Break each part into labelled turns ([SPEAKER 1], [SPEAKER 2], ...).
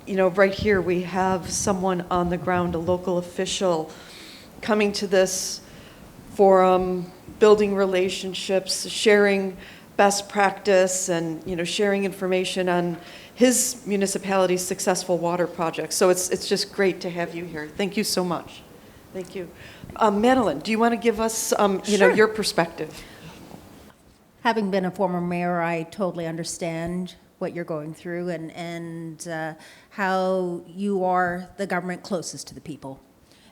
[SPEAKER 1] right here we have someone on the ground, a local official, coming to this forum, building relationships, sharing best practice, and sharing information on his municipality's successful water projects. So it's just great to have you here. Thank you so much. Thank you. Madeleine, do you want to give us
[SPEAKER 2] Sure.
[SPEAKER 1] your perspective?
[SPEAKER 2] Having been a former mayor, I totally understand what you're going through and how you are the government closest to the people,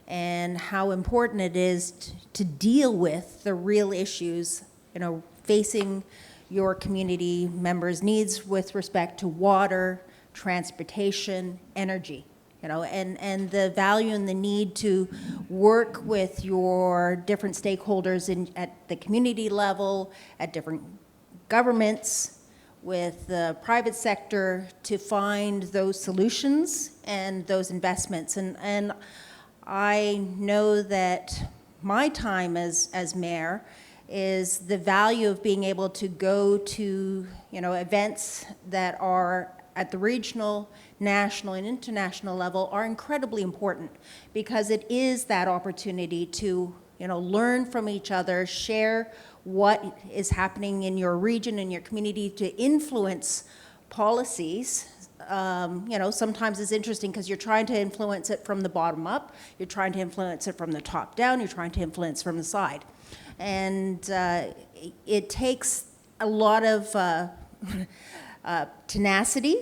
[SPEAKER 2] and how important it is to deal with the real issues, facing your community members' needs with respect to water, transportation, energy. And the value and the need to work with your different stakeholders at the community level, at different governments, with the private sector to find those solutions and those investments. And I know that my time as mayor is the value of being able to go to events that are at the regional, national, and international level are incredibly important, because it is that opportunity to learn from each other, share what is happening in your region and your community to influence policies. Sometimes it's interesting because you're trying to influence it from the bottom up, you're trying to influence it from the top down, you're trying to influence from the side. And it takes a lot of tenacity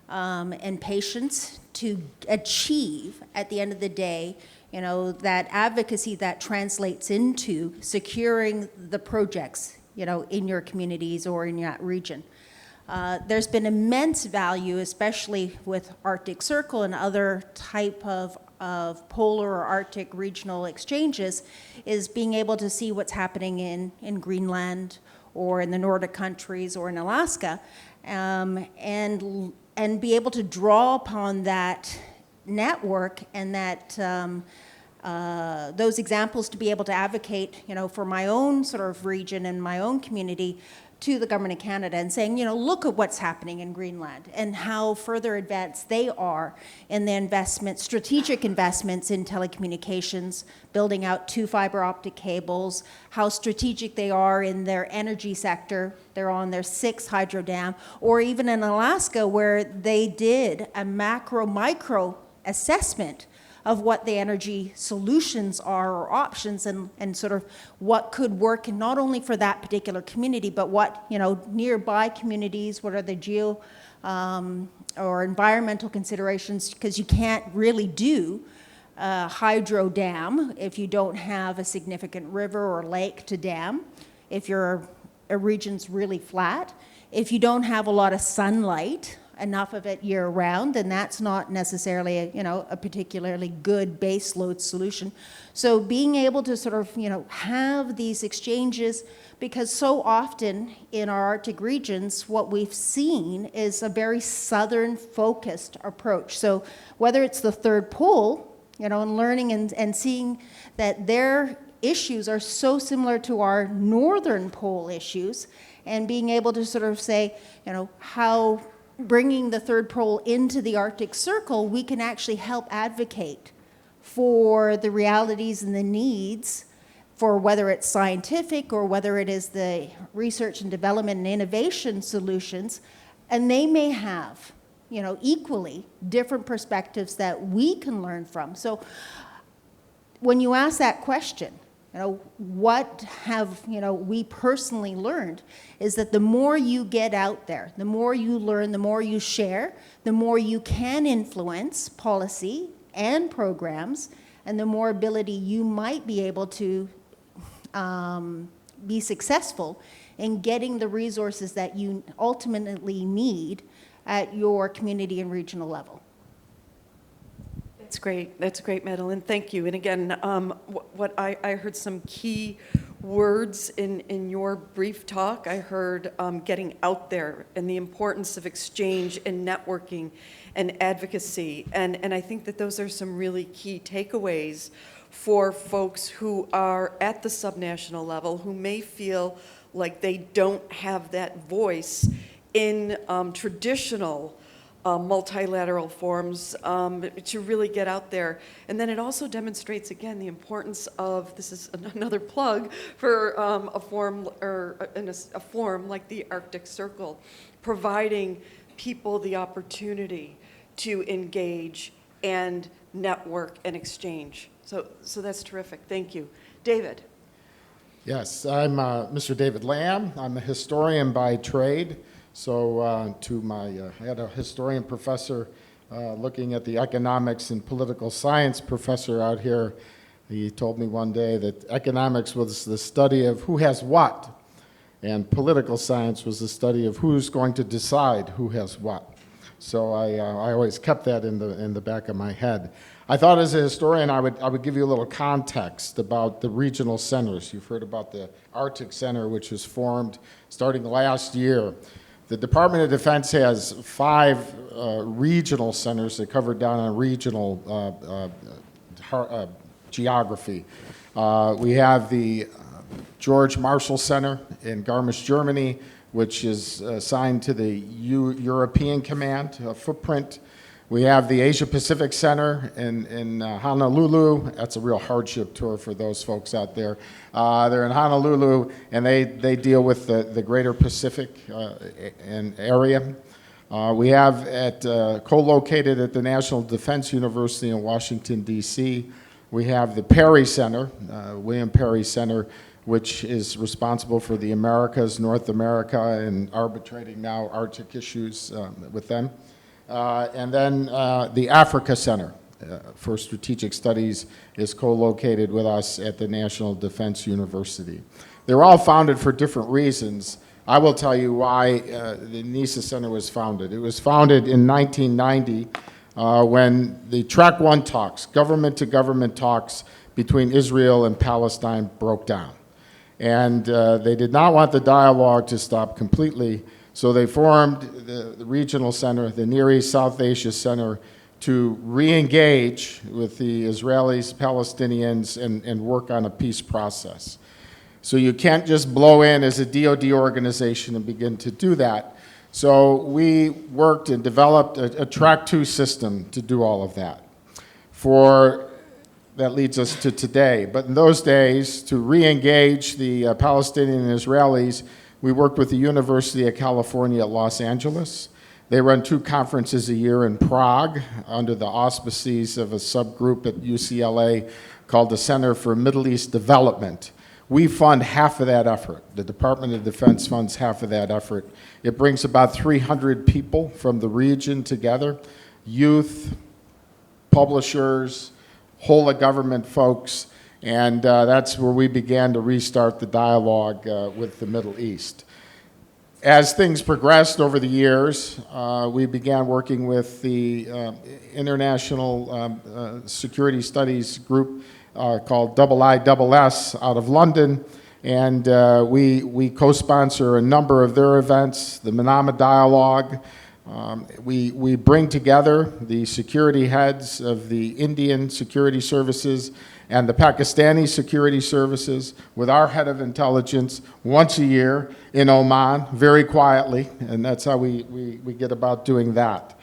[SPEAKER 2] and patience to achieve, at the end of the day, that advocacy that translates into securing the projects, in your communities or in that region. There's been immense value, especially with Arctic Circle and other type of polar or Arctic regional exchanges, is being able to see what's happening in Greenland or in the Nordic countries or in Alaska, and be able to draw upon that network and that those examples to be able to advocate, for my own sort of region and my own community to the government of Canada, and saying, look at what's happening in Greenland and how further advanced they are in the strategic investments in telecommunications, building out 2 fiber optic cables, how strategic they are in their energy sector. They're on their 6th hydro dam, or even in Alaska, where they did a micro assessment of what the energy solutions are or options, and sort of what could work, and not only for that particular community, but what nearby communities, what are the geo or environmental considerations, because you can't really do a hydro dam if you don't have a significant river or lake to dam, if your region's really flat, if you don't have a lot of sunlight, enough of it year round, then that's not necessarily a particularly good base load solution. So being able to sort of have these exchanges, because so often in our Arctic regions what we've seen is a very southern focused approach. So whether it's the third pole, and learning and seeing that their issues are so similar to our northern pole issues, and being able to sort of say, how bringing the third pole into the Arctic Circle, we can actually help advocate for the realities and the needs, for whether it's scientific or whether it is the research and development and innovation solutions. And they may have, equally different perspectives that we can learn from. So when you ask that question, what have we personally learned, is that the more you get out there, the more you learn, the more you share, the more you can influence policy and programs, and the more ability you might be able to be successful in getting the resources that you ultimately need at your community and regional level.
[SPEAKER 1] That's great. That's great, Madeleine. Thank you. And again, what I heard some key words in your brief talk. I heard getting out there and the importance of exchange and networking and advocacy. And I think that those are some really key takeaways for folks who are at the subnational level, who may feel like they don't have that voice in traditional multilateral forums to really get out there. And then it also demonstrates, again, the importance of, this is another plug for a forum a forum like the Arctic Circle, providing people the opportunity to engage and network and exchange. So that's terrific. Thank you. David.
[SPEAKER 3] Yes, I'm Mr. David Lamm. I'm a historian by trade. So I had a historian professor looking at the economics and political science professor out here. He told me one day that economics was the study of who has what, and political science was the study of who's going to decide who has what. So I always kept that in the back of my head. I thought as a historian I would give you a little context about the regional centers. You've heard about the Arctic Center, which was formed starting last year. The Department of Defense has 5 regional centers that cover down on regional geography. We have the George Marshall Center in Garmisch, Germany, which is assigned to the European Command footprint. We have the Asia Pacific Center in Honolulu. That's a real hardship tour for those folks out there. They're in Honolulu, and they deal with the greater Pacific area. We have co-located at the National Defense University in Washington, D.C., we have the Perry Center, William Perry Center, which is responsible for the Americas, North America, and arbitrating now Arctic issues with them. And then the Africa Center for Strategic Studies is co-located with us at the National Defense University. They were all founded for different reasons. I will tell you why the NISA Center was founded. It was founded in 1990 when the Track 1 talks, government-to-government talks between Israel and Palestine broke down. And they did not want the dialogue to stop completely, so they formed the regional center, the Near East South Asia Center, to re-engage with the Israelis, Palestinians, and work on a peace process. So you can't just blow in as a DoD organization and begin to do that. So we worked and developed a Track 2 system to do all of that. That leads us to today. But in those days, to re-engage the Palestinian and Israelis, we worked with the University of California at Los Angeles. They run 2 conferences a year in Prague under the auspices of a subgroup at UCLA called the Center for Middle East Development. We fund half of that effort. The Department of Defense funds half of that effort. It brings about 300 people from the region together, youth, publishers, whole of government folks, and that's where we began to restart the dialogue with the Middle East. As things progressed over the years, we began working with the International Security Studies group called IISS out of London, and we co-sponsor a number of their events, the Manama Dialogue. We bring together the security heads of the Indian security services and the Pakistani security services with our head of intelligence once a year in Oman, very quietly, and that's how we get about doing that.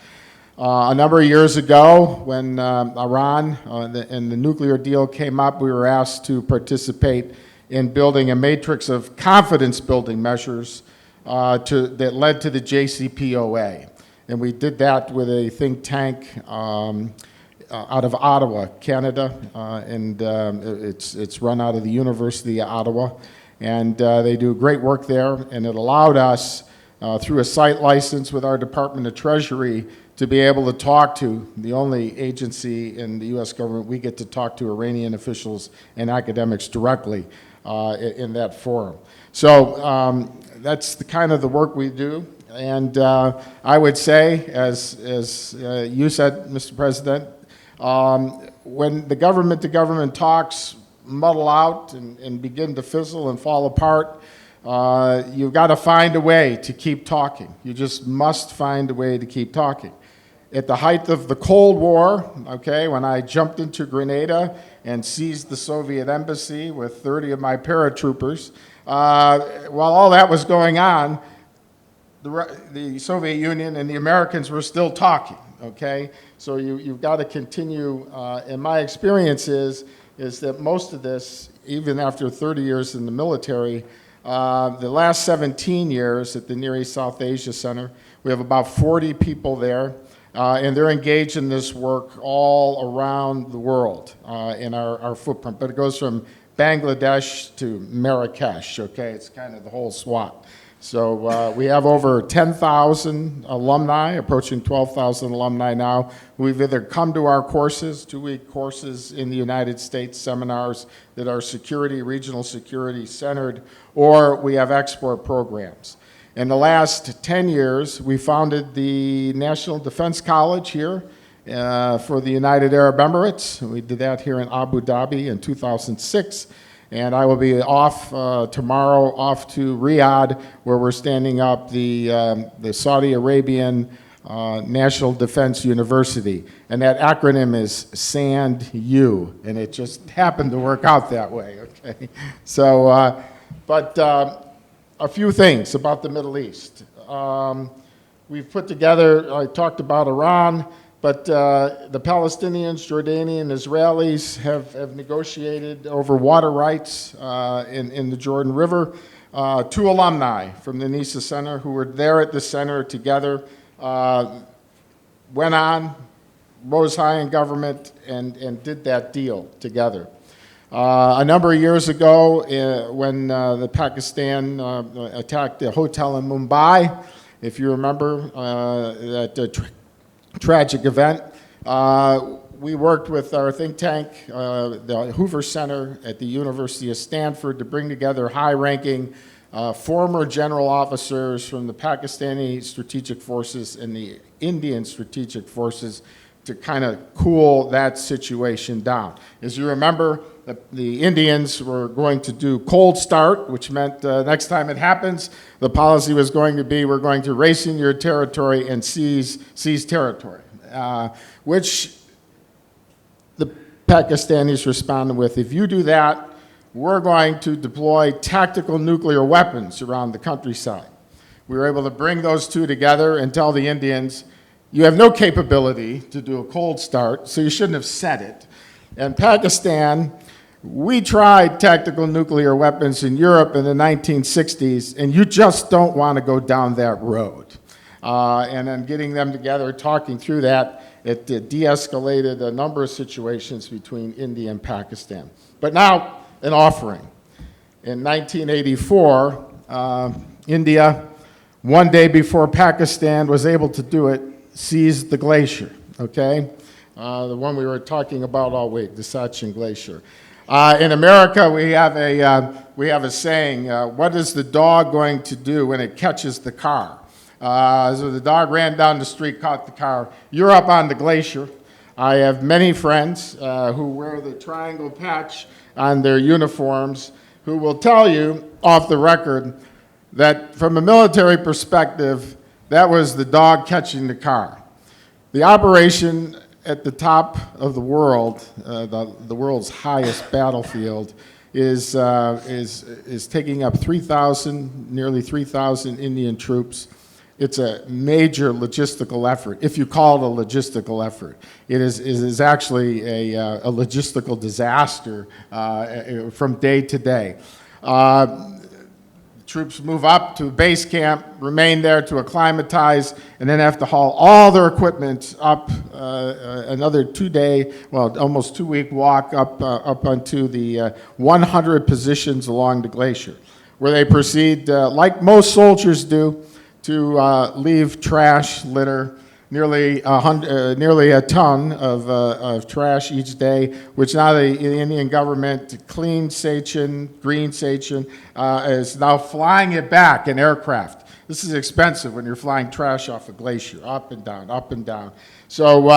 [SPEAKER 3] A number of years ago, when Iran and the nuclear deal came up, we were asked to participate in building a matrix of confidence-building measures that led to the JCPOA. And we did that with a think tank out of Ottawa, Canada, and it's run out of the University of Ottawa. And they do great work there, and it allowed us, through a site license with our Department of Treasury, to be able to talk to the only agency in the U.S. government we get to talk to Iranian officials and academics directly in that forum. So that's the kind of the work we do. And I would say, as you said, Mr. President, when the government-to-government talks muddle out and begin to fizzle and fall apart, you've got to find a way to keep talking. You just must find a way to keep talking. At the height of the Cold War, okay, when I jumped into Grenada and seized the Soviet embassy with 30 of my paratroopers, while all that was going on, the Soviet Union and the Americans were still talking, okay? So you've got to continue, and my experience is that most of this, even after 30 years in the military, the last 17 years at the Near East South Asia Center, we have about 40 people there, and they're engaged in this work all around the world in our footprint. But it goes from Bangladesh to Marrakesh, okay? It's kind of the whole SWAT. So we have over 10,000 alumni, approaching 12,000 alumni now, who've either come to our courses, 2-week courses in the United States, seminars that are security, regional security centered, or we have export programs. In the last 10 years, we founded the National Defense College here for the United Arab Emirates. We did that here in Abu Dhabi in 2006. And I will be off tomorrow, off to Riyadh, where we're standing up the Saudi Arabian National Defense University. And that acronym is SAND-U, and it just happened to work out that way, okay? So, a few things about the Middle East. We've put together, I talked about Iran, but the Palestinians, Jordanian, Israelis have negotiated over water rights in the Jordan River. 2 alumni from the NISA Center who were there at the center together went on, rose high in government, and did that deal together. A number of years ago, when the Pakistan attacked a hotel in Mumbai, if you remember that tragic event. We worked with our think tank, the Hoover Center at the University of Stanford, to bring together high-ranking former general officers from the Pakistani strategic forces and the Indian strategic forces to kind of cool that situation down. As you remember, the Indians were going to do cold start, which meant next time it happens, the policy was going to be, we're going to race in your territory and seize territory, which the Pakistanis responded with, if you do that, we're going to deploy tactical nuclear weapons around the countryside. We were able to bring those two together and tell the Indians, you have no capability to do a cold start, so you shouldn't have said it. And Pakistan, we tried tactical nuclear weapons in Europe in the 1960s, and you just don't want to go down that road. And then getting them together, talking through that, it de-escalated a number of situations between India and Pakistan. But now, an offering. In 1984, India, one day before Pakistan was able to do it, seized the glacier, okay? The one we were talking about all week, the Sachin Glacier. In America, we have a saying, what is the dog going to do when it catches the car? So the dog ran down the street, caught the car. You're up on the glacier. I have many friends who wear the triangle patch on their uniforms who will tell you off the record that from a military perspective, that was the dog catching the car. The operation at the top of the world, the world's highest battlefield, is taking up 3,000, nearly 3,000 Indian troops. It's a major logistical effort, if you call it a logistical effort. It is actually a logistical disaster from day to day. Troops move up to base camp, remain there to acclimatize, and then have to haul all their equipment up another 2-day, well, almost 2-week walk up onto the 100 positions along the glacier, where they proceed, like most soldiers do, to leave trash, litter, nearly a ton of trash each day, which now the Indian government, clean Sachin, green Sachin, is now flying it back in aircraft. This is expensive when you're flying trash off a glacier, up and down, up and down. So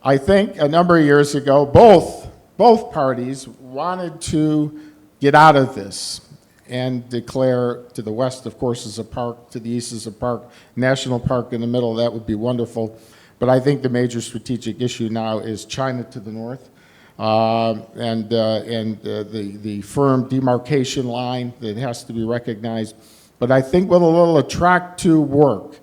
[SPEAKER 3] I think a number of years ago, both parties wanted to get out of this and declare to the west, of course, is a park, to the east is a park, national park in the middle. That would be wonderful. But I think the major strategic issue now is China to the north and the firm demarcation line that has to be recognized. But I think with a little attract to work,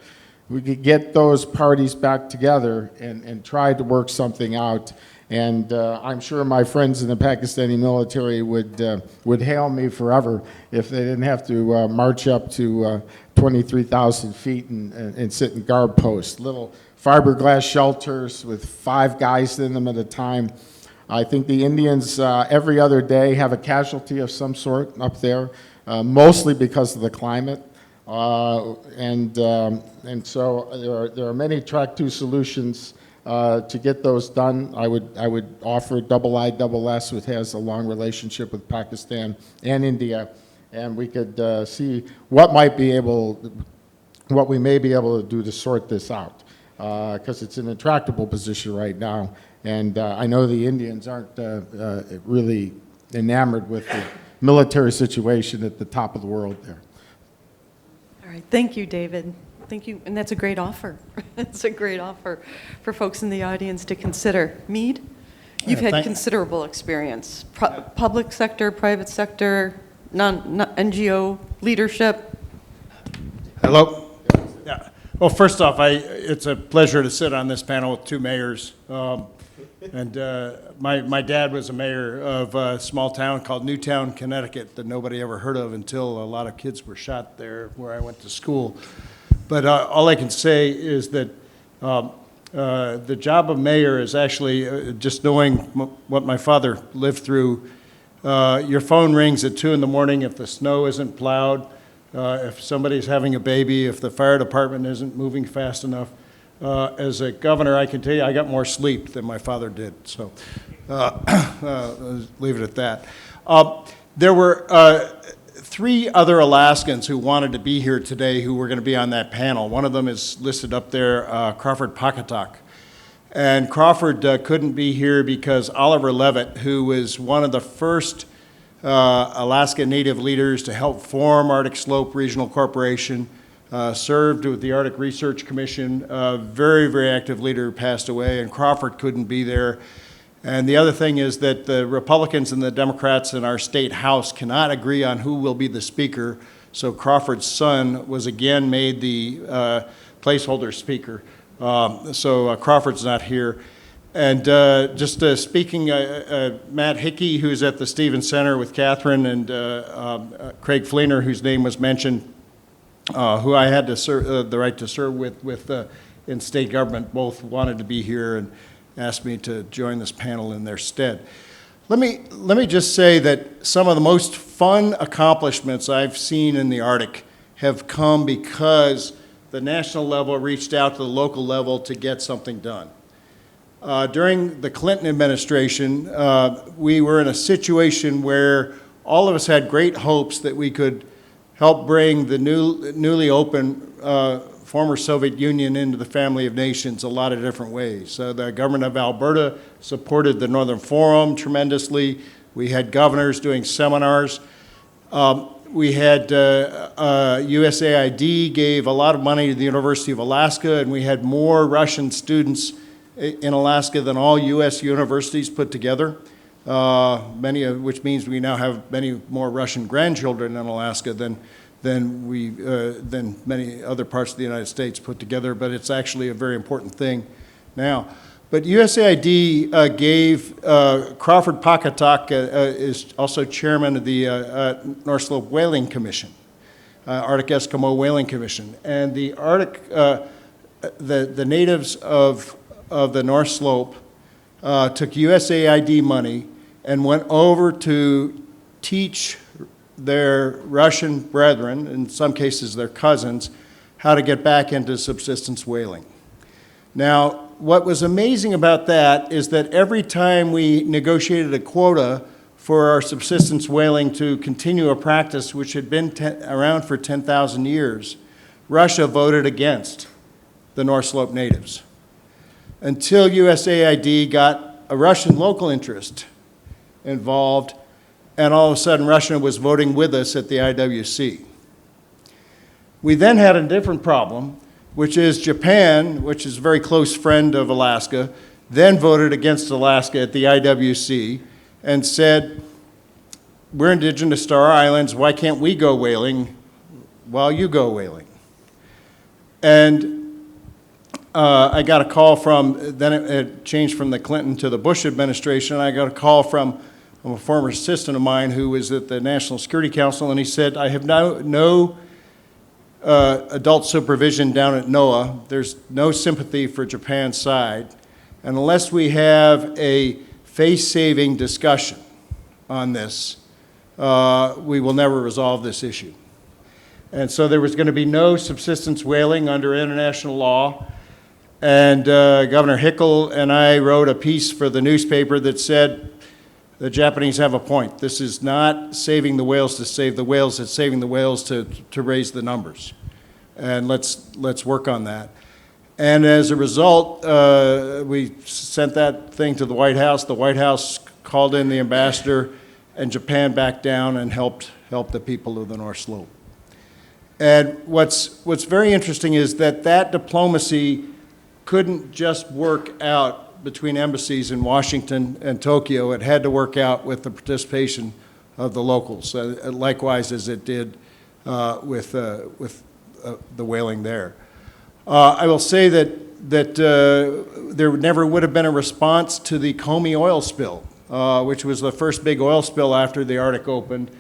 [SPEAKER 3] we could get those parties back together and try to work something out. And I'm sure my friends in the Pakistani military would hail me forever if they didn't have to march up to 23,000 feet and sit in guard posts. Little fiberglass shelters with 5 guys in them at a time. I think the Indians every other day have a casualty of some sort up there, mostly because of the climate. And so there are many track 2 solutions to get those done. I would offer IISS, which has a long relationship with Pakistan and India, and we could see what we may be able to do to sort this out, because it's an intractable position right now, and I know the Indians aren't really enamored with the military situation at the top of the world there.
[SPEAKER 1] All right, thank you, David. Thank you, and that's a great offer. It's a great offer for folks in the audience to consider. Mead, you've had considerable experience. Public sector, private sector, NGO leadership.
[SPEAKER 4] Hello. Yeah. Well, first off, it's a pleasure to sit on this panel with 2 mayors. My dad was a mayor of a small town called Newtown, Connecticut, that nobody ever heard of until a lot of kids were shot there where I went to school. But all I can say is that the job of mayor is actually just knowing what my father lived through. Your phone rings at 2 in the morning if the snow isn't plowed, if somebody's having a baby, if the fire department isn't moving fast enough. As a governor, I can tell you I got more sleep than my father did. So leave it at that. There were 3 other Alaskans who wanted to be here today who were going to be on that panel. One of them is listed up there, Crawford Patkotak. And Crawford couldn't be here because Oliver Levitt, who was one of the first Alaska Native leaders to help form Arctic Slope Regional Corporation, served with the Arctic Research Commission, a very, very active leader who passed away, and Crawford couldn't be there. And the other thing is that the Republicans and the Democrats in our state house cannot agree on who will be the speaker, so Crawford's son was again made the placeholder speaker. So Crawford's not here. And just speaking, Matt Hickey, who's at the Stevens Center with Kathryn, and Craig Fleener, whose name was mentioned, who I had the right to serve with in state government, both wanted to be here and asked me to join this panel in their stead. Let me just say that some of the most fun accomplishments I've seen in the Arctic have come because the national level reached out to the local level to get something done. During the Clinton administration, we were in a situation where all of us had great hopes that we could help bring the newly open former Soviet Union into the family of nations a lot of different ways. So the government of Alberta supported the Northern Forum tremendously. We had governors doing seminars. We had USAID gave a lot of money to the University of Alaska, and we had more Russian students in Alaska than all U.S. universities put together, which means we now have many more Russian grandchildren in Alaska than many other parts of the United States put together, but it's actually a very important thing now. But USAID gave Crawford Patkotak is also chairman of the North Slope Whaling Commission, Arctic Eskimo Whaling Commission, and the Arctic, the natives of the North Slope took USAID money and went over to teach their Russian brethren, in some cases their cousins, how to get back into subsistence whaling. Now, what was amazing about that is that every time we negotiated a quota for our subsistence whaling to continue a practice which had been around for 10,000 years, Russia voted against the North Slope natives until USAID got a Russian local interest involved, and all of a sudden Russia was voting with us at the IWC. We then had a different problem, which is Japan, which is a very close friend of Alaska, then voted against Alaska at the IWC and said, we're indigenous to our islands, why can't we go whaling? while you go whaling. And I got a call from, then it changed from the Clinton to the Bush administration. I got a call from a former assistant of mine who was at the National Security Council, and he said, I have no adult supervision down at NOAA. There's no sympathy for Japan's side. And unless we have a face-saving discussion on this, we will never resolve this issue. And so there was going to be no subsistence whaling under international law. And Governor Hickel and I wrote a piece for the newspaper that said, the Japanese have a point. This is not saving the whales to save the whales, it's saving the whales to raise the numbers. And let's work on that. And as a result, we sent that thing to the White House. The White House called in the ambassador, and Japan backed down and helped the people of the North Slope. And what's very interesting is that diplomacy couldn't just work out between embassies in Washington and Tokyo. It had to work out with the participation of the locals, likewise as it did with the whaling there. I will say that there never would have been a response to the Comey oil spill, which was the first big oil spill after the Arctic opened,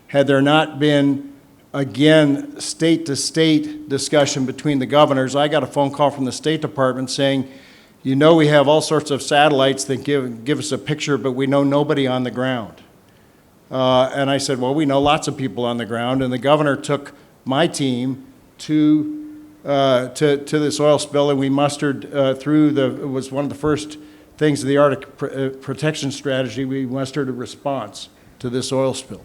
[SPEAKER 4] had there not been, again, state-to-state discussion between the governors. I got a phone call from the State Department saying, you know, we have all sorts of satellites that give us a picture, but we know nobody on the ground. And I said, well, we know lots of people on the ground. And the governor took my team to this oil spill, and we mustered it was one of the first things of the Arctic protection strategy, we mustered a response to this oil spill.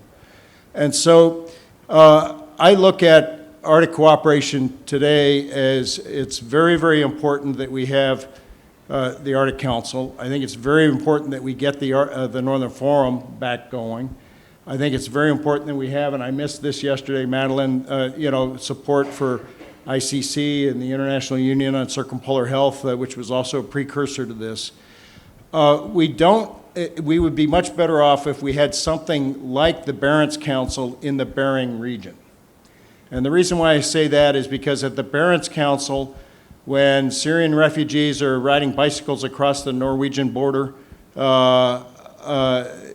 [SPEAKER 4] And so I look at Arctic cooperation today as it's very, very important that we have the Arctic Council. I think it's very important that we get the Northern Forum back going. I think it's very important that we have, and I missed this yesterday, Madeleine, support for ICC and the International Union on Circumpolar Health, which was also a precursor to this. We would be much better off if we had something like the Barents Council in the Bering region. And the reason why I say that is because at the Barents Council, when Syrian refugees are riding bicycles across the Norwegian border,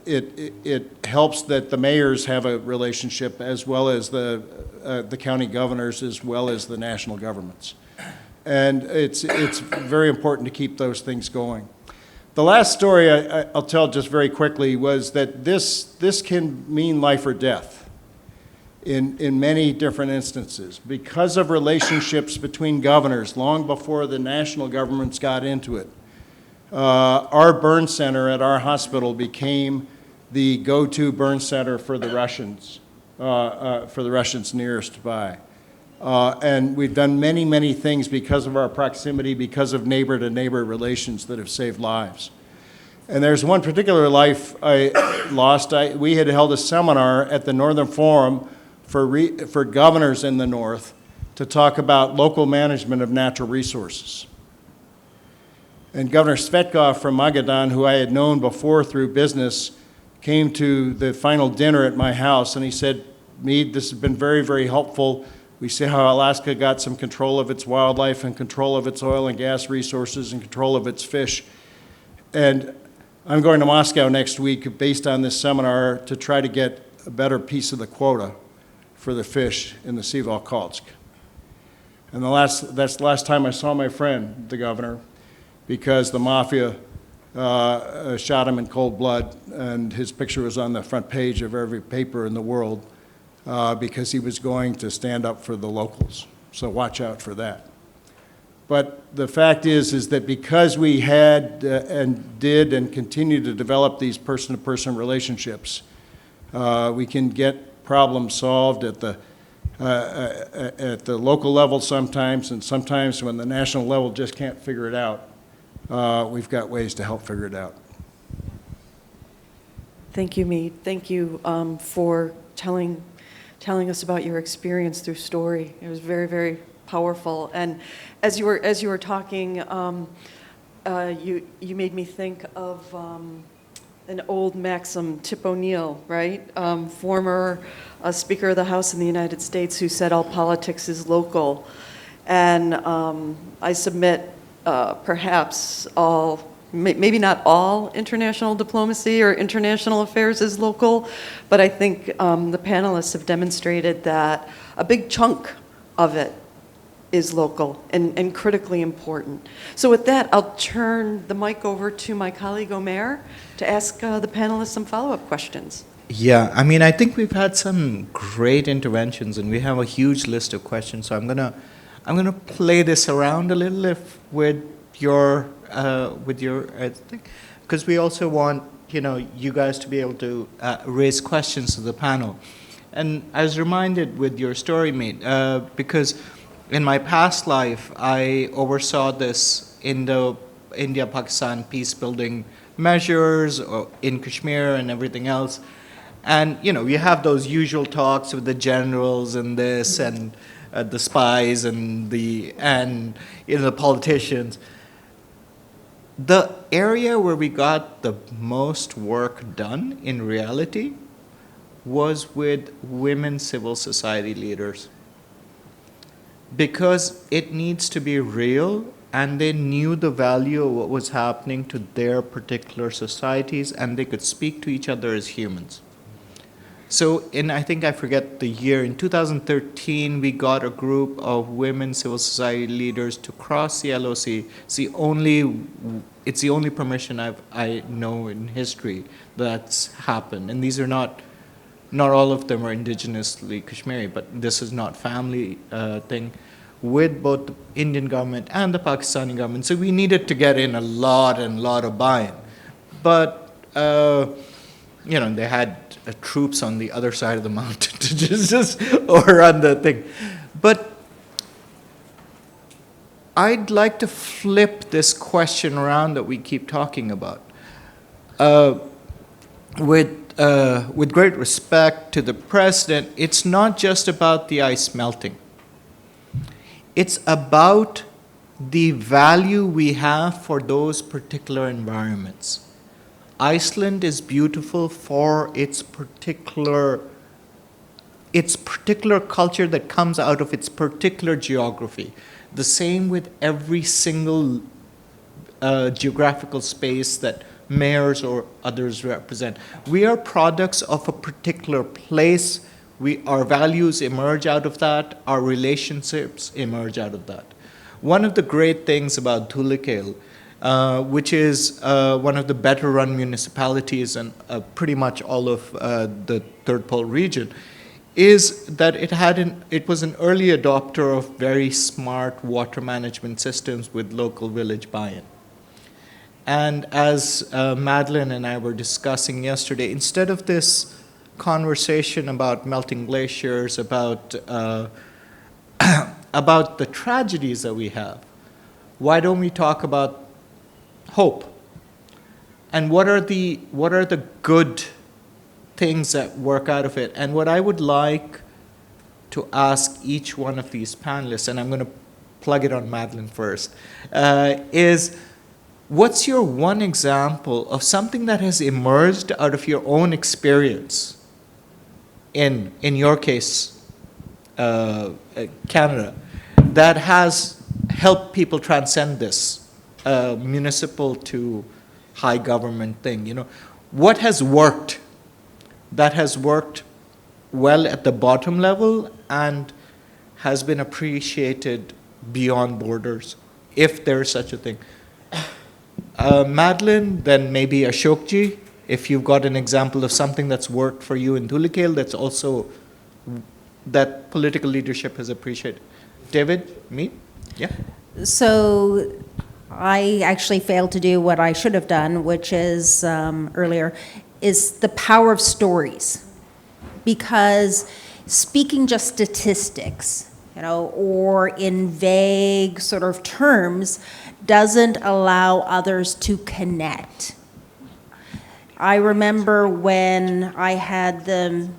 [SPEAKER 4] it helps that the mayors have a relationship, as well as the county governors, as well as the national governments. And it's very important to keep those things going. The last story I'll tell just very quickly was that this can mean life or death in many different instances because of relationships between governors long before the national governments got into it. Our burn center at our hospital became the go-to burn center for the Russians nearest by. And we've done many, many things because of our proximity, because of neighbor-to-neighbor relations that have saved lives. And there's one particular life I lost. We had held a seminar at the Northern Forum for governors in the North to talk about local management of natural resources. And Governor Svetkov from Magadan, who I had known before through business, came to the final dinner at my house, and he said, Mead, this has been very, very helpful. We see how Alaska got some control of its wildlife and control of its oil and gas resources and control of its fish. And I'm going to Moscow next week based on this seminar to try to get a better piece of the quota for the fish in the Sivalkovsk. And that's the last time I saw my friend, the governor, because the mafia shot him in cold blood, and his picture was on the front page of every paper in the world because he was going to stand up for the locals. So watch out for that. But the fact is that because we had and did and continue to develop these person-to-person relationships, we can get problems solved at the local level sometimes, and sometimes when the national level just can't figure it out, we've got ways to help figure it out.
[SPEAKER 1] Thank you, Mead. Thank you for telling us about your experience through story. It was very, very powerful. And as you were talking, you made me think of an old maxim, Tip O'Neill, right? Former Speaker of the House in the United States, who said all politics is local. And I submit perhaps all, maybe not all international diplomacy or international affairs is local, but I think the panelists have demonstrated that a big chunk of it is local and critically important. So with that, I'll turn the mic over to my colleague Omair to ask the panelists some follow-up questions.
[SPEAKER 5] Yeah, I mean, I think we've had some great interventions, and we have a huge list of questions. So I'm gonna play this around a little with your thing, because we also want you guys to be able to raise questions to the panel. And I was reminded with your story, Mead, because in my past life, I oversaw this India-Pakistan peace-building measures in Kashmir and everything else. And, you have those usual talks with the generals and this and the spies and the politicians. The area where we got the most work done in reality was with women civil society leaders, because it needs to be real, and they knew the value of what was happening to their particular societies, and they could speak to each other as humans. So I think I forget the year, in 2013, we got a group of women civil society leaders to cross the LOC. It's the only permission I know in history that's happened. And these are not all of them are indigenously Kashmiri, but this is not family thing, with both the Indian government and the Pakistani government. So we needed to get in a lot of buy-in. But, they had troops on the other side of the mountain to just overrun the thing. But I'd like to flip this question around that we keep talking about. With great respect to the president, it's not just about the ice melting. It's about the value we have for those particular environments. Iceland is beautiful for its particular culture that comes out of its particular geography. The same with every single geographical space that mayors or others represent. We are products of a particular place. Our values emerge out of that. Our relationships emerge out of that. One of the great things about Dhulikhel, which is one of the better run municipalities in pretty much all of the Third Pole region, is that it was an early adopter of very smart water management systems with local village buy-in. And as Madeleine and I were discussing yesterday, instead of this conversation about melting glaciers, about the tragedies that we have, why don't we talk about hope? And what are the good things that work out of it? And what I would like to ask each one of these panelists, and I'm going to plug it on Madeleine first, is what's your one example of something that has emerged out of your own experience, in your case, Canada, that has helped people transcend this municipal to high government thing? What has worked that has worked well at the bottom level and has been appreciated beyond borders, if there is such a thing? Madeleine, then maybe Ashokji, if you've got an example of something that's worked for you in Dhulikhel that's also that political leadership has appreciated. David, me? Yeah.
[SPEAKER 2] So I actually failed to do what I should have done, which is earlier, is the power of stories. Because speaking just statistics, or in vague sort of terms, doesn't allow others to connect. I remember when I had the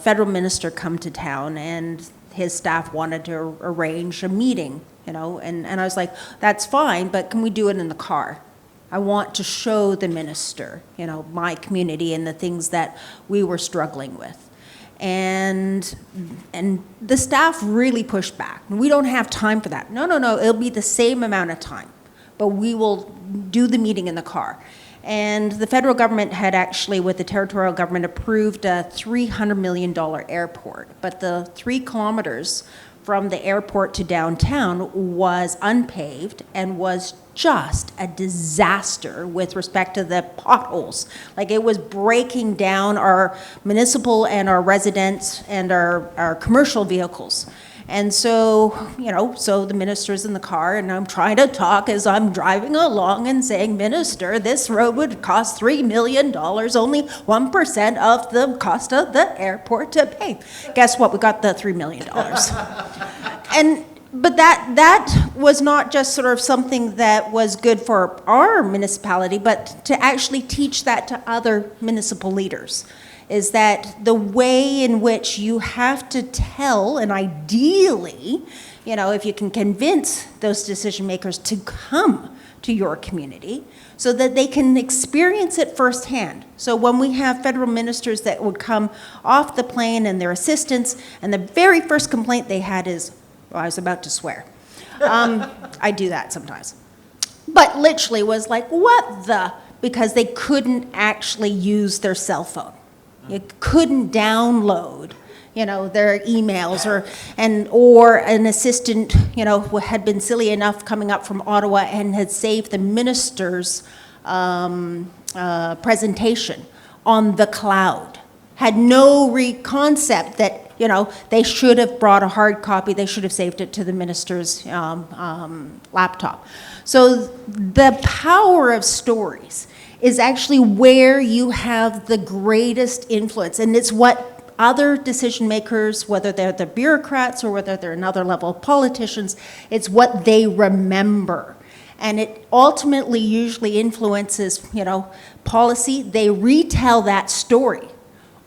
[SPEAKER 2] federal minister come to town and his staff wanted to arrange a meeting, and I was like, that's fine, but can we do it in the car? I want to show the minister, my community and the things that we were struggling with. And the staff really pushed back. We don't have time for that. No, it'll be the same amount of time, but we will do the meeting in the car. And the federal government had actually, with the territorial government, approved a $300 million airport. But the 3 kilometers from the airport to downtown was unpaved and was just a disaster with respect to the potholes. Like, it was breaking down our municipal and our residents and our commercial vehicles. And so, so the minister's in the car, and I'm trying to talk as I'm driving along and saying, Minister, this road would cost $3 million, only 1% of the cost of the airport to pay. Guess what? We got the $3 million. But that was not just sort of something that was good for our municipality, but to actually teach that to other municipal leaders. Is that the way in which you have to tell, and ideally, if you can convince those decision makers to come to your community so that they can experience it firsthand. So when we have federal ministers that would come off the plane and their assistants, and the very first complaint they had is, well, I was about to swear. I do that sometimes. But literally was like, what the? Because they couldn't actually use their cell phone. You couldn't download, their emails, or an assistant, had been silly enough coming up from Ottawa and had saved the minister's presentation on the cloud. Had no concept that, they should have brought a hard copy. They should have saved it to the minister's laptop. So the power of stories is actually where you have the greatest influence. And it's what other decision makers, whether they're the bureaucrats or whether they're another level of politicians, it's what they remember. And it ultimately usually influences, policy. They retell that story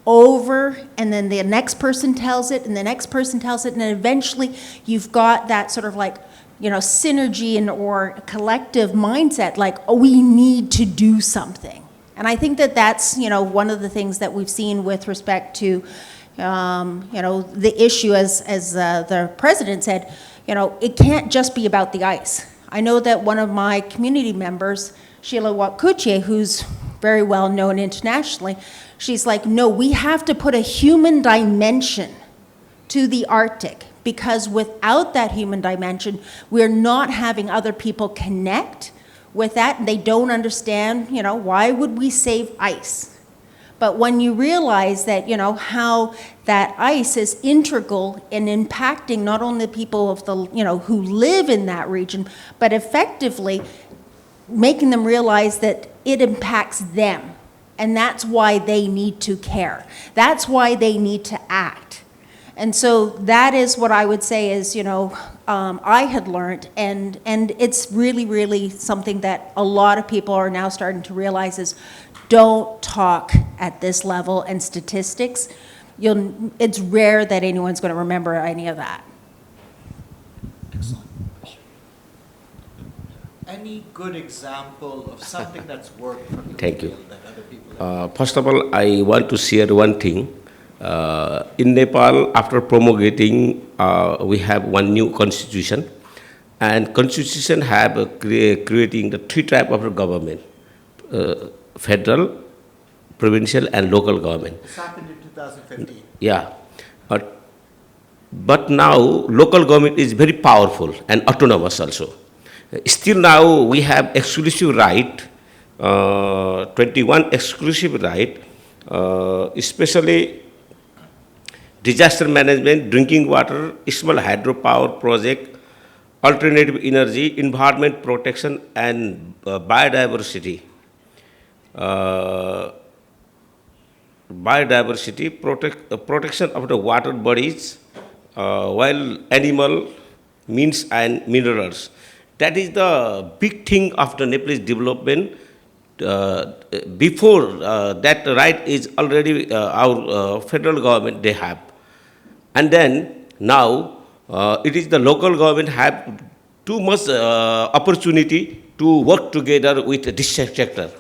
[SPEAKER 2] over, and then the next person tells it, and the next person tells it, and then eventually you've got that sort of like, synergy or collective mindset, like, oh, we need to do something. And I think that that's, one of the things that we've seen with respect to, the issue, as the president said, it can't just be about the ice. I know that one of my community members, Sheila Wakuche, who's very well known internationally, she's like, no, we have to put a human dimension to the Arctic. Because without that human dimension, we're not having other people connect with that. And they don't understand, why would we save ice? But when you realize that, how that ice is integral in impacting not only the people of the, who live in that region, but effectively making them realize that it impacts them. And that's why they need to care. That's why they need to act. And so that is what I would say is, I had learned, and it's really, really something that a lot of people are now starting to realize is, don't talk at this level and statistics. It's rare that anyone's going to remember any of that.
[SPEAKER 5] Excellent. Any good example of something that's worked for you?
[SPEAKER 6] Thank you.
[SPEAKER 5] That other people have?
[SPEAKER 6] First of all, I want to share one thing. In Nepal, after promulgating, we have one new constitution, and constitution have creating the 3 types of government: federal, provincial, and local government.
[SPEAKER 5] This happened in 2015.
[SPEAKER 6] Yeah, but now local government is very powerful and autonomous also. Still now we have exclusive right, 21 exclusive right, especially disaster management, drinking water, small hydropower project, alternative energy, environment protection, and biodiversity. Protection of the water bodies, wild animal, means and minerals. That is the big thing of the Nepalese development. Before that right is already our federal government they have. And then now it is the local government have too much opportunity to to work together with the district sector.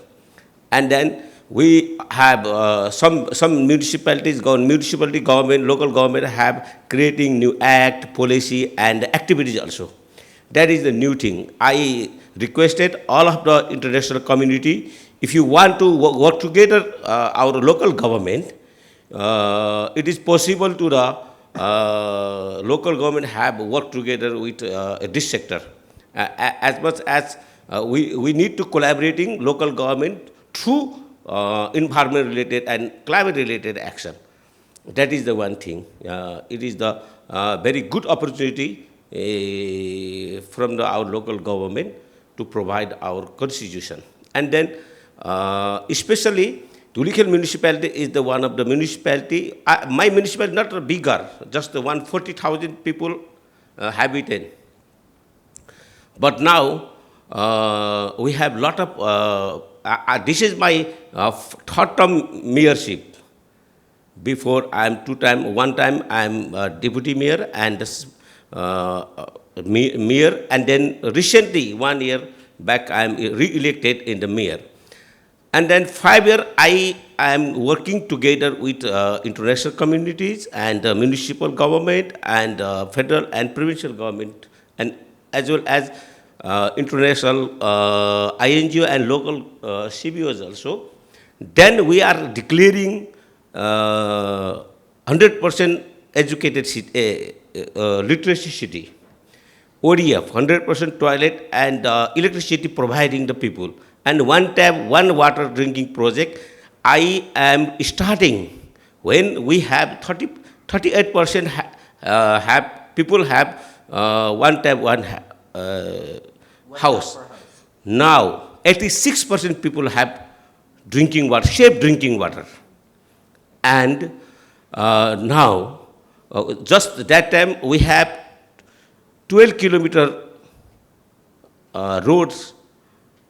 [SPEAKER 6] And then we have some municipalities, municipality government, local government have creating new act, policy, and activities also. That is the new thing. I requested all of the international community, if you want to work together, our local government, it is possible to the local government have worked together with this sector. As much as we need to collaborating local government through environment related and climate related action. That is the one thing. It is the very good opportunity from our local government to provide our constitution. And then especially Dhulikhel municipality is the one of the municipality, my municipality not bigger, just the 140,000 people habitant. But now we have lot of, this is my third term mayorship. Before I am one time I am deputy mayor and mayor, and then recently 1 year back I am re-elected in the mayor. And then 5 years I am working together with international communities and municipal government and federal and provincial government, and as well as international INGO and local CBOs also. Then we are declaring 100% educated city, literacy city, ODF, 100% toilet and electricity providing the people, and one tap, one water drinking project. I am starting when we have 38% have people have one tap, one house. Now 86% people have drinking water, safe drinking water. And now, just that time, we have 12-kilometer roads,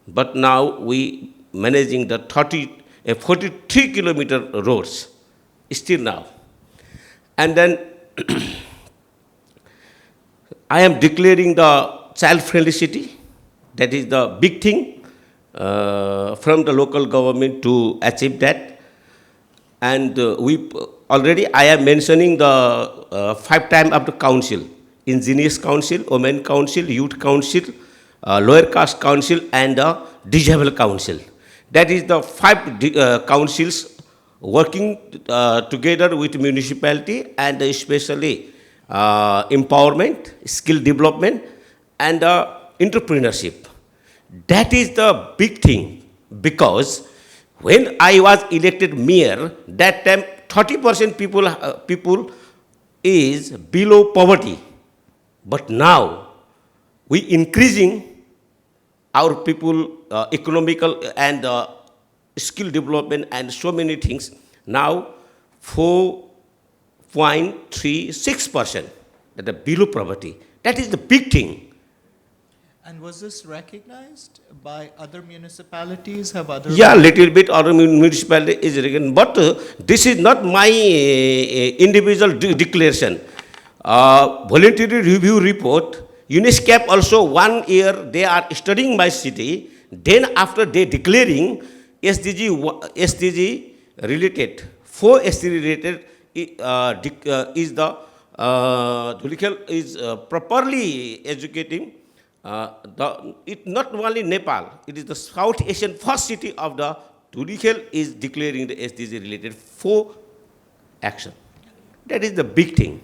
[SPEAKER 6] but now we managing the 43-kilometer roads, still now. And then I am declaring the child-friendly city. That is the big thing from the local government to achieve that. And we already, I am mentioning the 5 times of the council: indigenous council, women council, youth council, lower caste council, and the disabled council. That is the 5 councils working together with municipality, and especially empowerment, skill development, and entrepreneurship. That is the big thing, because when I was elected mayor, that time 30% people is below poverty. But now we increasing our people economical and skill development and so many things. Now 4.36% that are below poverty. That is the big thing.
[SPEAKER 5] And was this recognized by other municipalities? Have other
[SPEAKER 6] Yeah, little bit other municipality is recognized, but this is not my individual declaration. Voluntary review report, UNESCAP also 1 year they are studying my city. Then after they declaring SDG related, 4 SDG related is the Dhulikhel is properly educating. It not only Nepal, it is the South Asian first city of the Dhulikhel is declaring the SDG related 4 action. That is the big thing.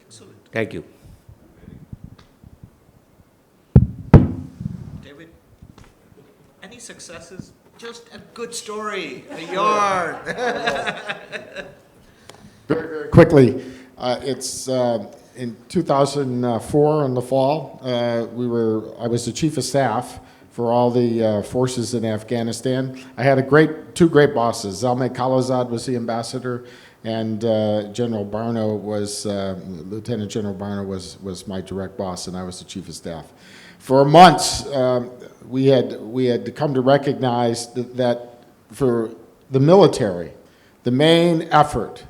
[SPEAKER 5] Excellent.
[SPEAKER 6] Thank you.
[SPEAKER 5] David, any successes? Just a good story, a yard.
[SPEAKER 3] Very, very quickly, it's in 2004 in the fall. I was the chief of staff for all the forces in Afghanistan. I had 2 great bosses. Zalmay Khalilzad was the ambassador, and General Barno was Lieutenant General Barno was my direct boss, and I was the chief of staff. For months, we had come to recognize that for the military, the main effort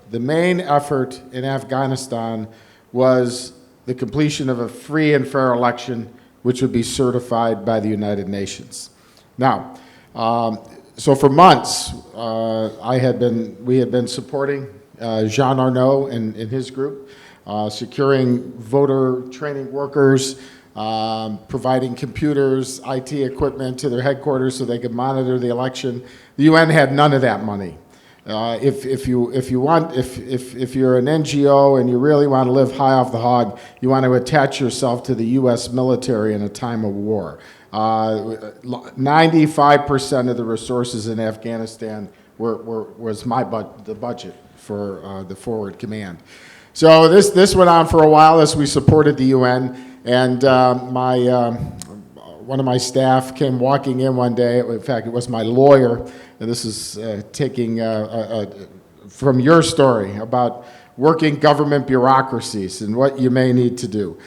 [SPEAKER 3] in Afghanistan was the completion of a free and fair election which would be certified by the United Nations. Now, so for months, we had been supporting Jean Arnaud and his group, securing voter training workers, providing computers, IT equipment to their headquarters so they could monitor the election. The UN had none of that money. If you're an NGO and you really want to live high off the hog, you want to attach yourself to the U.S. military in a time of war. 95% of the resources in Afghanistan was the budget for the forward command. So this went on for a while as we supported the UN, and one of my staff came walking in one day. In fact, it was my lawyer, and this is taking from your story about working government bureaucracies and what you may need to do.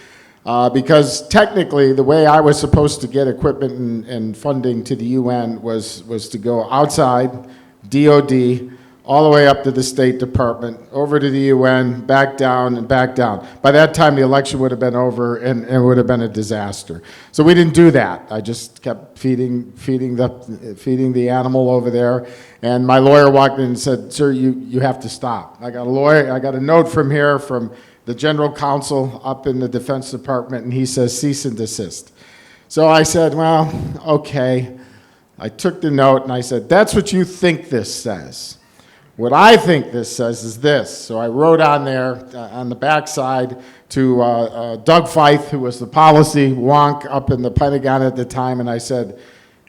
[SPEAKER 3] Because technically, the way I was supposed to get equipment and funding to the UN was to go outside, DOD, all the way up to the State Department, over to the UN, back down, and back down. By that time, the election would have been over, and it would have been a disaster. So we didn't do that. I just kept feeding the animal over there. And my lawyer walked in and said, "Sir, you have to stop. I got a note from here from the general counsel up in the Defense Department, and he says cease and desist." So I said, well, okay. I took the note and I said, that's what you think this says. What I think this says is this. So I wrote on there, on the backside, to Doug Feith, who was the policy wonk up in the Pentagon at the time, and I said,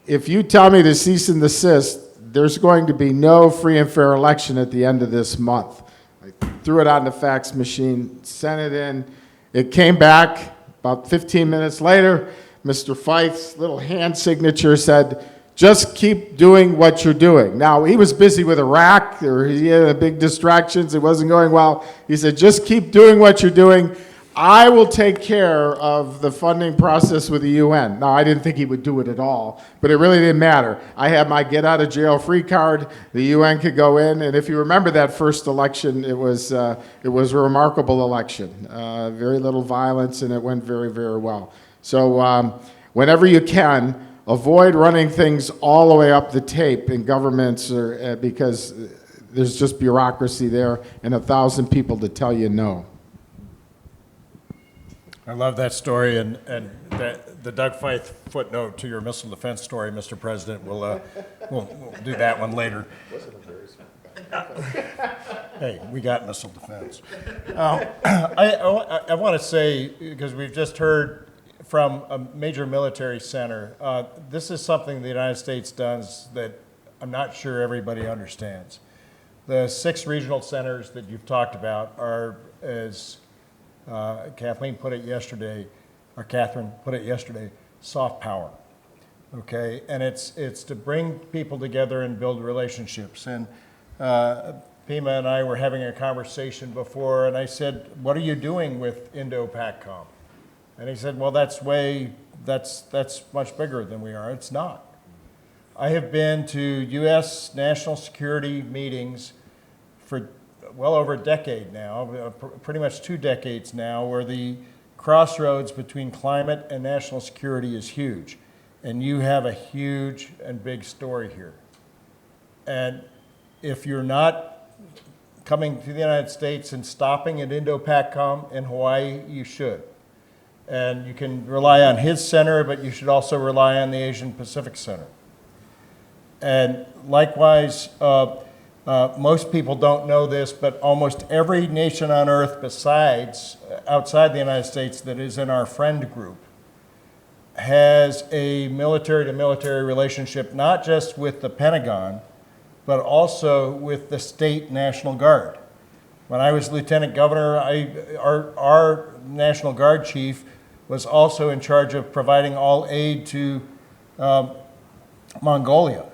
[SPEAKER 3] if you tell me to cease and desist, there's going to be no free and fair election at the end of this month. I threw it on the fax machine, sent it in. It came back about 15 minutes later. Mr. Feith's little hand signature said, just keep doing what you're doing. Now, he was busy with Iraq, or he had big distractions. It wasn't going well. He said, just keep doing what you're doing. I will take care of the funding process with the UN. Now, I didn't think he would do it at all, but it really didn't matter. I had my get-out-of-jail-free card. The UN could go in, and if you remember that first election, it was a remarkable election. Very little violence, and it went very, very well. So whenever you can, avoid running things all the way up the tape in governments because there's just bureaucracy there and 1,000 people to tell you no.
[SPEAKER 4] I love that story, and the Doug Feith footnote to your missile defense story, Mr. President. We'll do that one later. Hey, we got missile defense. I want to say, because we've just heard from a major military center, this is something the United States does that I'm not sure everybody understands. The 6 regional centers that you've talked about are, as Kathryn put it yesterday, soft power, okay? And it's to bring people together and build relationships. And Pima and I were having a conversation before, and I said, what are you doing with Indo-PACOM? And he said, well, that's much bigger than we are. It's not. I have been to U.S. national security meetings for well over a decade now, pretty much 2 decades now, where the crossroads between climate and national security is huge. And you have a huge and big story here. And if you're not coming to the United States and stopping at Indo-PACOM in Hawaii, you should. And you can rely on his center, but you should also rely on the Asian Pacific Center. And likewise, most people don't know this, but almost every nation on earth besides outside the United States that is in our friend group has a military-to-military relationship, not just with the Pentagon, but also with the state National Guard. When I was Lieutenant Governor, our National Guard chief was also in charge of providing all aid to Mongolia.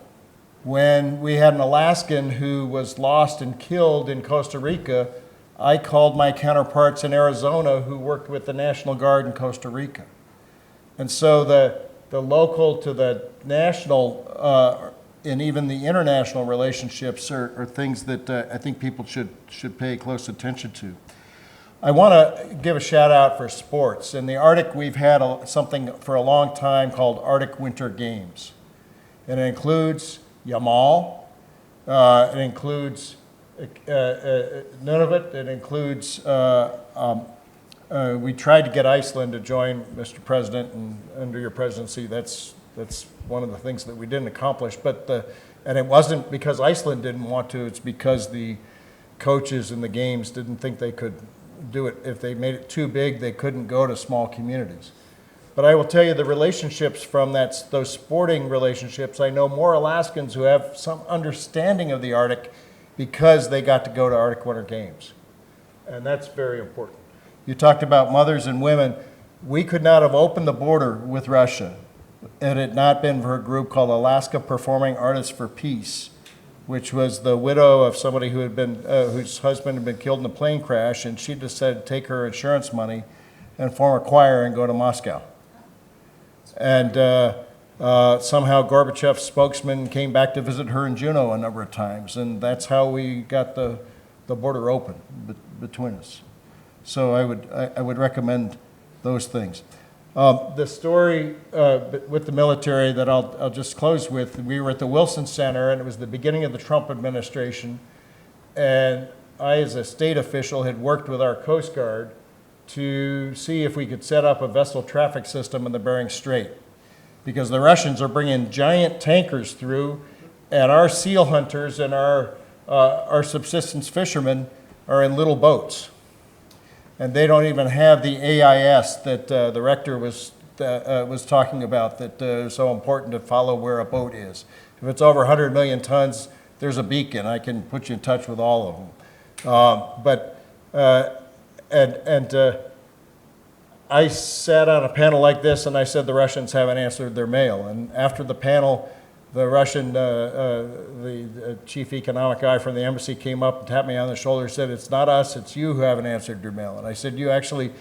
[SPEAKER 4] When we had an Alaskan who was lost and killed in Costa Rica, I called my counterparts in Arizona who worked with the National Guard in Costa Rica. And so the local to the national and even the international relationships are things that I think people should pay close attention to. I want to give a shout out for sports. In the Arctic, we've had something for a long time called Arctic Winter Games. And it includes Yamal, it includes Nunavut, it includes, we tried to get Iceland to join, Mr. President, and under your presidency, that's one of the things that we didn't accomplish. And it wasn't because Iceland didn't want to, it's because the coaches in the games didn't think they could do it. If they made it too big, they couldn't go to small communities. But I will tell you the relationships from those sporting relationships, I know more Alaskans who have some understanding of the Arctic because they got to go to Arctic Winter Games. And that's very important. You talked about mothers and women. We could not have opened the border with Russia had it not been for a group called Alaska Performing Artists for Peace, which was the widow of somebody who had been, whose husband had been killed in a plane crash, and she decided to take her insurance money and form a choir and go to Moscow. And somehow Gorbachev's spokesman came back to visit her in Juneau a number of times, and that's how we got the border open between us. So I would recommend those things. The story with the military that I'll just close with, we were at the Wilson Center, and it was the beginning of the Trump administration, and I, as a state official, had worked with our Coast Guard to see if we could set up a vessel traffic system in the Bering Strait, because the Russians are bringing giant tankers through, and our seal hunters and our subsistence fishermen are in little boats. And they don't even have the AIS that the rector was talking about, that is so important to follow where a boat is. If it's over 100 million tons, there's a beacon. I can put you in touch with all of them. I sat on a panel like this, and I said the Russians haven't answered their mail. And after the panel, the Russian, the chief economic guy from the embassy came up and tapped me on the shoulder and said, "It's not us, it's you who haven't answered your mail." And I said, "You actually,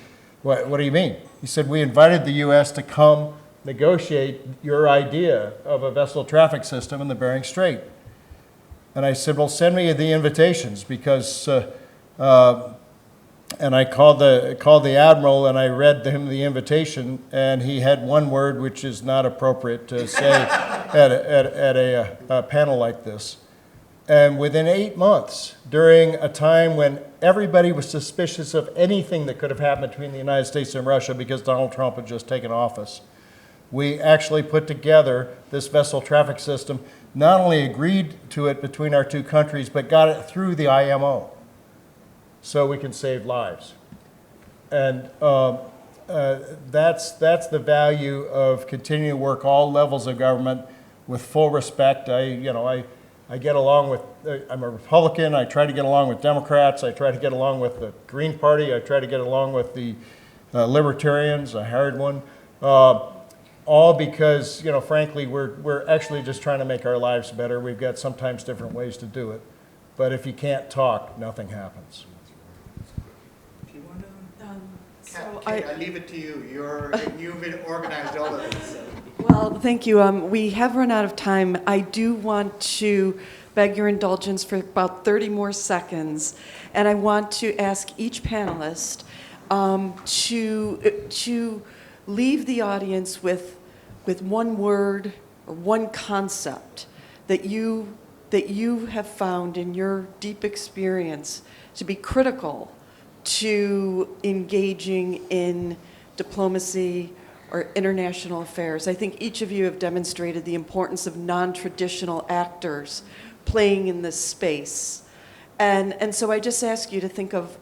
[SPEAKER 4] what do you mean?" He said, "We invited the U.S. to come negotiate your idea of a vessel traffic system in the Bering Strait." And I said, "Well, send me the invitations," because, and I called the admiral and I read him the invitation, and he had one word which is not appropriate to say at a panel like this. And within 8 months, during a time when everybody was suspicious of anything that could have happened between the United States and Russia because Donald Trump had just taken office, we actually put together this vessel traffic system, not only agreed to it between our two countries, but got it through the IMO so we can save lives. And that's the value of continuing to work all levels of government with full respect. I get along with, I'm a Republican, I try to get along with Democrats, I try to get along with the Green Party, I try to get along with the Libertarians, I hired one, all because, frankly, we're actually just trying to make our lives better. We've got sometimes different ways to do it. But if you can't talk, nothing happens.
[SPEAKER 5] I leave it to you. You've organized all of this.
[SPEAKER 1] Well, thank you. We have run out of time. I do want to beg your indulgence for about 30 more seconds, and I want to ask each panelist to leave the audience with one word or one concept that you have found in your deep experience to be critical to engaging in diplomacy or international affairs. I think each of you have demonstrated the importance of non-traditional actors playing in this space. And so I just ask you to think of,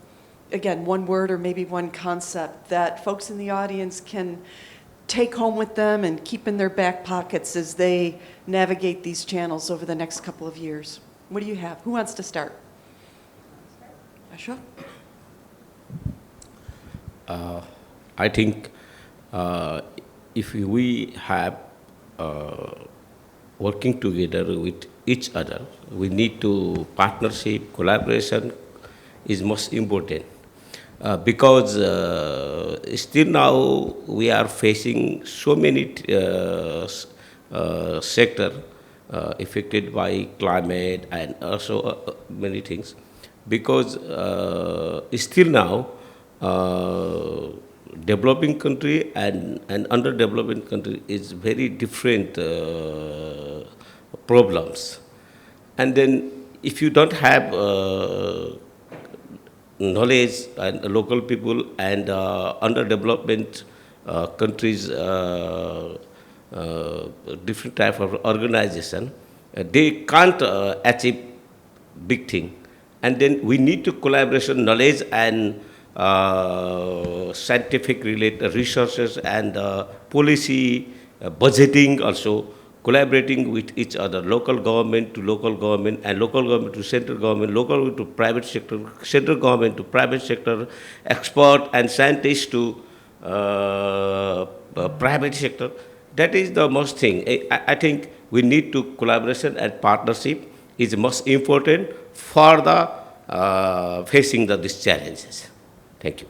[SPEAKER 1] again, one word or maybe one concept that folks in the audience can take home with them and keep in their back pockets as they navigate these channels over the next couple of years. What do you have? Who wants to start? Ashok?
[SPEAKER 6] I think if we have working together with each other, we need to partnership, collaboration is most important. Because still now we are facing so many sectors affected by climate and also many things. Because still now developing country and underdeveloping country is very different problems. And then if you don't have knowledge and local people and underdevelopment countries, different type of organization, they can't achieve big thing. And then we need to collaboration, knowledge and scientific related resources and policy, budgeting also, collaborating with each other, local government to local government and local government to central government, local to private sector, central government to private sector, expert and scientists to private sector. That is the most thing. I think we need to collaboration and partnership is most important for the facing these challenges. Thank you.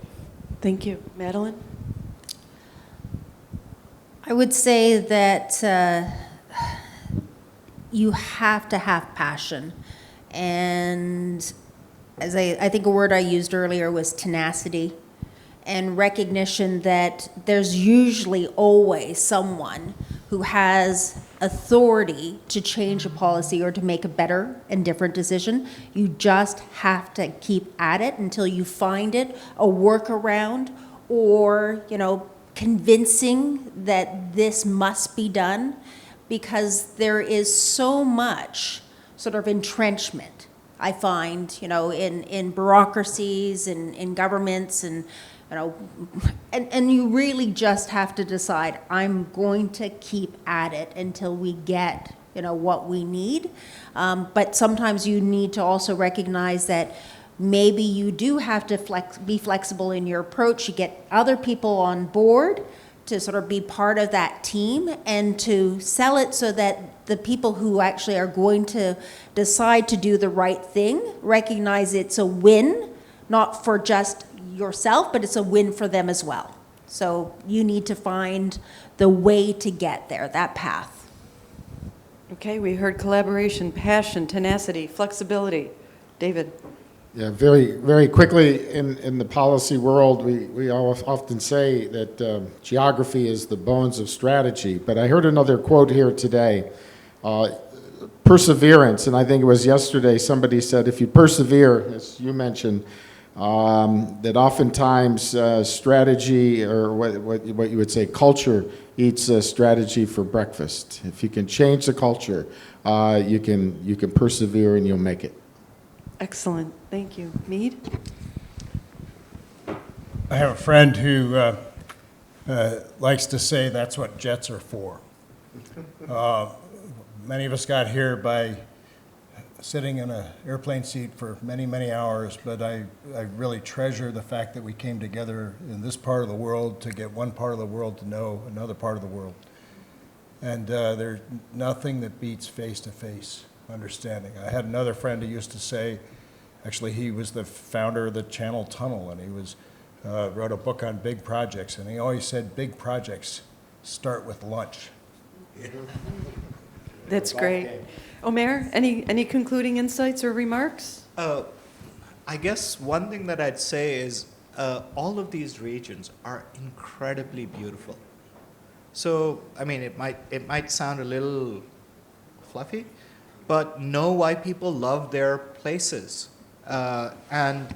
[SPEAKER 1] Thank you. Madeleine?
[SPEAKER 2] I would say that you have to have passion. And as I think a word I used earlier was tenacity, and recognition that there's usually always someone who has authority to change a policy or to make a better and different decision. You just have to keep at it until you find it, a workaround, or, convincing that this must be done, because there is so much sort of entrenchment, I find, in bureaucracies and in governments, and you really just have to decide, I'm going to keep at it until we get, what we need. But sometimes you need to also recognize that maybe you do have to be flexible in your approach. You get other people on board to sort of be part of that team and to sell it so that the people who actually are going to decide to do the right thing recognize it's a win, not for just yourself, but it's a win for them as well. So you need to find the way to get there, that path.
[SPEAKER 1] Okay, we heard collaboration, passion, tenacity, flexibility. David?
[SPEAKER 3] Yeah, very, very quickly, in the policy world, we often say that geography is the bones of strategy. But I heard another quote here today, perseverance, and I think it was yesterday somebody said, if you persevere, as you mentioned, that oftentimes strategy, or what you would say culture, eats strategy for breakfast. If you can change the culture, you can persevere and you'll make it.
[SPEAKER 1] Excellent. Thank you. Mead?
[SPEAKER 4] I have a friend who likes to say that's what jets are for. Many of us got here by sitting in an airplane seat for many, many hours, but I really treasure the fact that we came together in this part of the world to get one part of the world to know another part of the world. And there's nothing that beats face-to-face understanding. I had another friend who used to say, actually he was the founder of the Channel Tunnel, and he wrote a book on big projects, and he always said big projects start with lunch.
[SPEAKER 1] That's great. Omair, any concluding insights or remarks?
[SPEAKER 5] I guess one thing that I'd say is all of these regions are incredibly beautiful. So, I mean, it might sound a little fluffy, but know why people love their places. And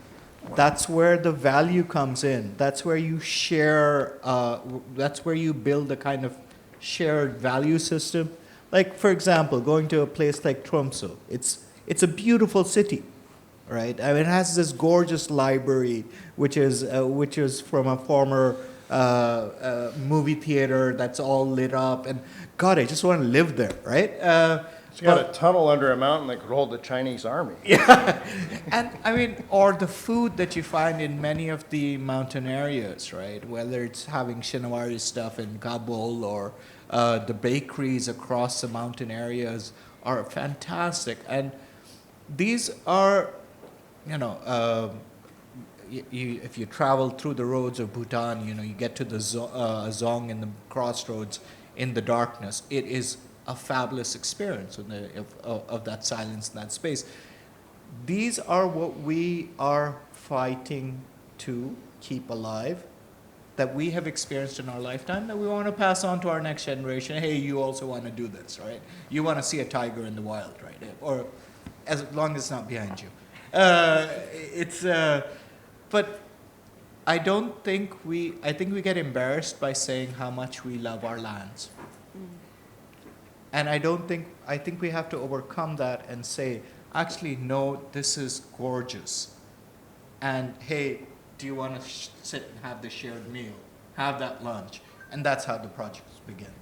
[SPEAKER 5] that's where the value comes in. That's where you share, that's where you build a kind of shared value system. Like, for example, going to a place like Tromsø, it's a beautiful city, right? I mean, it has this gorgeous library, which is from a former movie theater that's all lit up, and God, I just want to live there, right?
[SPEAKER 4] It's got a tunnel under a mountain that could hold the Chinese army.
[SPEAKER 5] Yeah, and I mean, or the food that you find in many of the mountain areas, right? Whether it's having Shinawari stuff in Kabul or the bakeries across the mountain areas are fantastic. And these are, if you travel through the roads of Bhutan, you get to the Zong in the crossroads in the darkness. It is a fabulous experience of that silence in that space. These are what we are fighting to keep alive, that we have experienced in our lifetime, that we want to pass on to our next generation. Hey, you also want to do this, right? You want to see a tiger in the wild, right? Or as long as it's not behind you. But I think we get embarrassed by saying how much we love our lands. And I think we have to overcome that and say, actually, no, this is gorgeous. And hey, do you want to sit and have the shared meal? Have that lunch. And that's how the projects begin.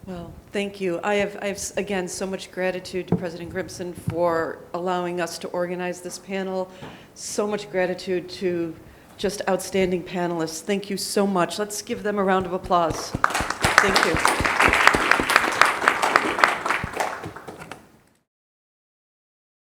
[SPEAKER 1] Well, thank you. I have, again, so much gratitude to President Grimson for allowing us to organize this panel. So much gratitude to just outstanding panelists. Thank you so much. Let's give them a round of applause. Thank you.